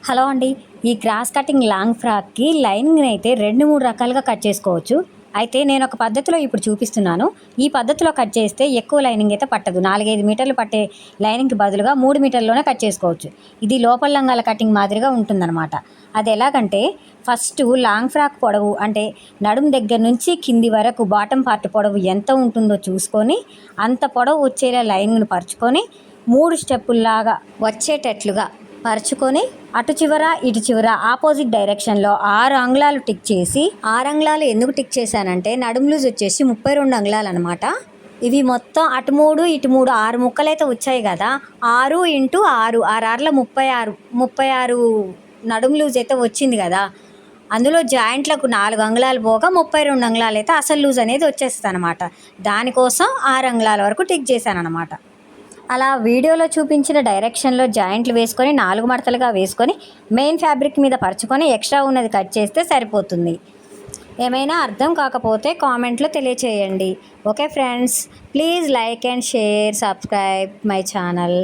Hello అండి. ఈ cross cutting long ఫ్రాక్‌కి లైనింగ్‌ని అయితే 2, 3 రకాలుగా కట్ చేసుకోవచ్చు. అయితే నేను ఒక పద్ధతిలో ఇప్పుడు చూపిస్తున్నాను. ఈ పద్ధతిలో కట్ చేస్తే ఎక్కువ లైనింగ్ అయితే పట్టదు. 4, 5 మీటర్లు పట్టే లైనింగ్‌కి బదులుగా 3 మీటర్లలోనే కట్ చేసుకోవచ్చు. ఇది లోపల లంగాల కటింగ్ మాదిరిగా ఉంటుందన్నమాట. అది ఎలాగంటే ఫస్టు లాంగ్ ఫ్రాక్ పొడవు అంటే నడుము దగ్గర నుంచి కింది వరకు బాటమ్ పార్ట్ పొడవు ఎంత ఉంటుందో చూసుకొని, అంత పొడవు వచ్చేలా లైనింగ్‌ని పరుచుకొని 3 స్టెప్పుల్లాగా వచ్చేటట్లుగా పరుచుకొని అటు చివర ఇటు చివర ఆపోజిట్ డైరెక్షన్లో 6 అంగుళాలు టిక్ చేసి, 6 అంగుళాలు ఎందుకు టిక్ చేశానంటే నడుము లూజ్ వచ్చేసి 32 అంగుళాలు అనమాట. ఇవి మొత్తం అటు 3 ఇటు 3 6 ముక్కలైతే వచ్చాయి కదా. 6 ఇంటూ 6 6 36 36 నడుము లూజ్ అయితే వచ్చింది కదా. అందులో జాయింట్లకు 4 అంగుళాలు పోగా 32 అంగుళాలు అయితే అసలు లూజ్ అనేది వచ్చేస్తుంది అనమాట. దానికోసం 6 అంగుళాల వరకు టిక్ చేశాను అనమాట. అలా వీడియోలో చూపించిన డైరెక్షన్లో జాయింట్లు వేసుకొని 4 మడతలుగా వేసుకొని మెయిన్ ఫ్యాబ్రిక్ మీద పరుచుకొని ఎక్స్ట్రా ఉన్నది కట్ చేస్తే సరిపోతుంది. ఏమైనా అర్థం కాకపోతే కామెంట్లో తెలియచేయండి. Okay friends, please like and share, subscribe my channel.